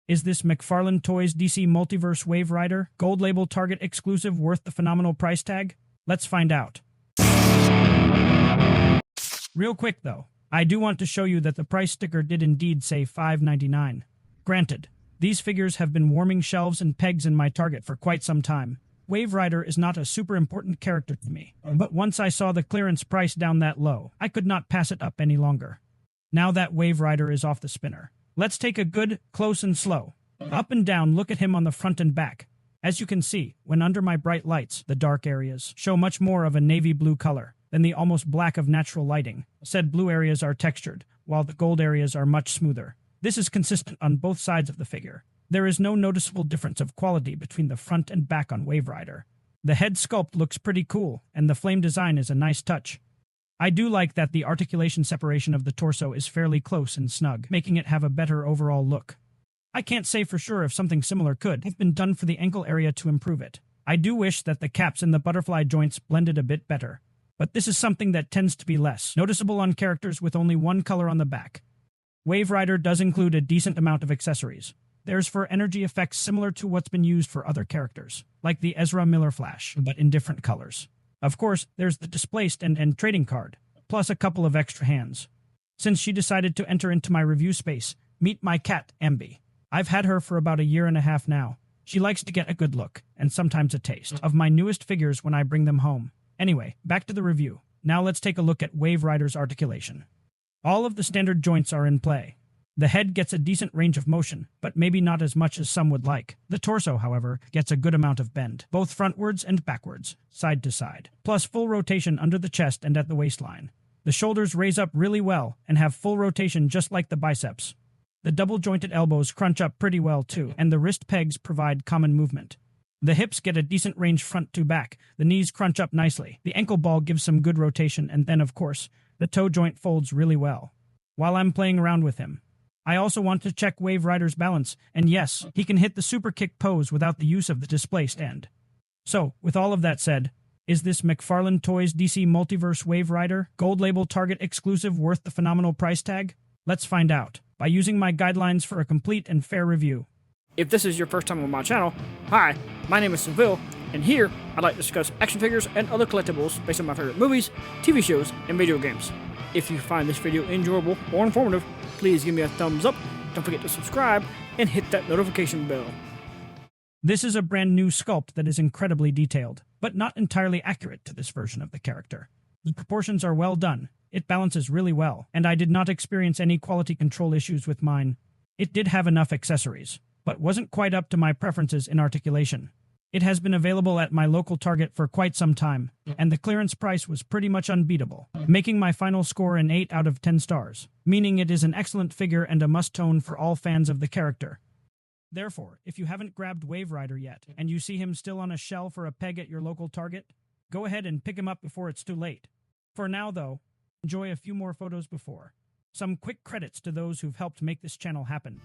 Is this McFarlane Toys DC Multiverse Wave Rider Gold Label Target exclusive worth the phenomenal price tag? Let's find out. Real quick though, I do want to show you that the price sticker did indeed say $5.99. Granted, these figures have been warming shelves and pegs in my Target for quite some time. Wave Rider is not a super important character to me, but once I saw the clearance price down that low, I could not pass it up any longer. Now that Wave Rider is off the spinner, let's take a good, close and slow, up and down look at him on the front and back. As you can see, when under my bright lights, the dark areas show much more of a navy blue color than the almost black of natural lighting. Said blue areas are textured, while the gold areas are much smoother. This is consistent on both sides of the figure. There is no noticeable difference of quality between the front and back on Wave Rider. The head sculpt looks pretty cool, and the flame design is a nice touch. I do like that the articulation separation of the torso is fairly close and snug, making it have a better overall look. I can't say for sure if something similar could have been done for the ankle area to improve it. I do wish that the caps and the butterfly joints blended a bit better, but this is something that tends to be less noticeable on characters with only one color on the back. Wave Rider does include a decent amount of accessories. There's for energy effects similar to what's been used for other characters, like the Ezra Miller Flash, but in different colors. Of course, there's the displaced and trading card, plus a couple of extra hands. Since she decided to enter into my review space, meet my cat, Emby. I've had her for about a year and a half now. She likes to get a good look, and sometimes a taste, of my newest figures when I bring them home. Anyway, back to the review. Now let's take a look at Wave Rider's articulation. All of the standard joints are in play. The head gets a decent range of motion, but maybe not as much as some would like. The torso, however, gets a good amount of bend, both frontwards and backwards, side to side, plus full rotation under the chest and at the waistline. The shoulders raise up really well and have full rotation just like the biceps. The double-jointed elbows crunch up pretty well too, and the wrist pegs provide common movement. The hips get a decent range front to back, the knees crunch up nicely, the ankle ball gives some good rotation, and then, of course, the toe joint folds really well. While I'm playing around with him, I also want to check Wave Rider's balance, and yes, he can hit the super kick pose without the use of the displaced end. So, with all of that said, is this McFarlane Toys DC Multiverse Wave Rider Gold Label Target exclusive worth the phenomenal price tag? Let's find out by using my guidelines for a complete and fair review. If this is your first time on my channel, hi, my name is SeViLion, and here I'd like to discuss action figures and other collectibles based on my favorite movies, TV shows, and video games. If you find this video enjoyable or informative, please give me a thumbs up, don't forget to subscribe, and hit that notification bell. This is a brand new sculpt that is incredibly detailed, but not entirely accurate to this version of the character. The proportions are well done, it balances really well, and I did not experience any quality control issues with mine. It did have enough accessories, but wasn't quite up to my preferences in articulation. It has been available at my local Target for quite some time, and the clearance price was pretty much unbeatable, making my final score an 8 out of 10 stars, meaning it is an excellent figure and a must-own for all fans of the character. Therefore, if you haven't grabbed Wave Rider yet, and you see him still on a shelf or a peg at your local Target, go ahead and pick him up before it's too late. For now, though, enjoy a few more photos before. Some quick credits to those who've helped make this channel happen.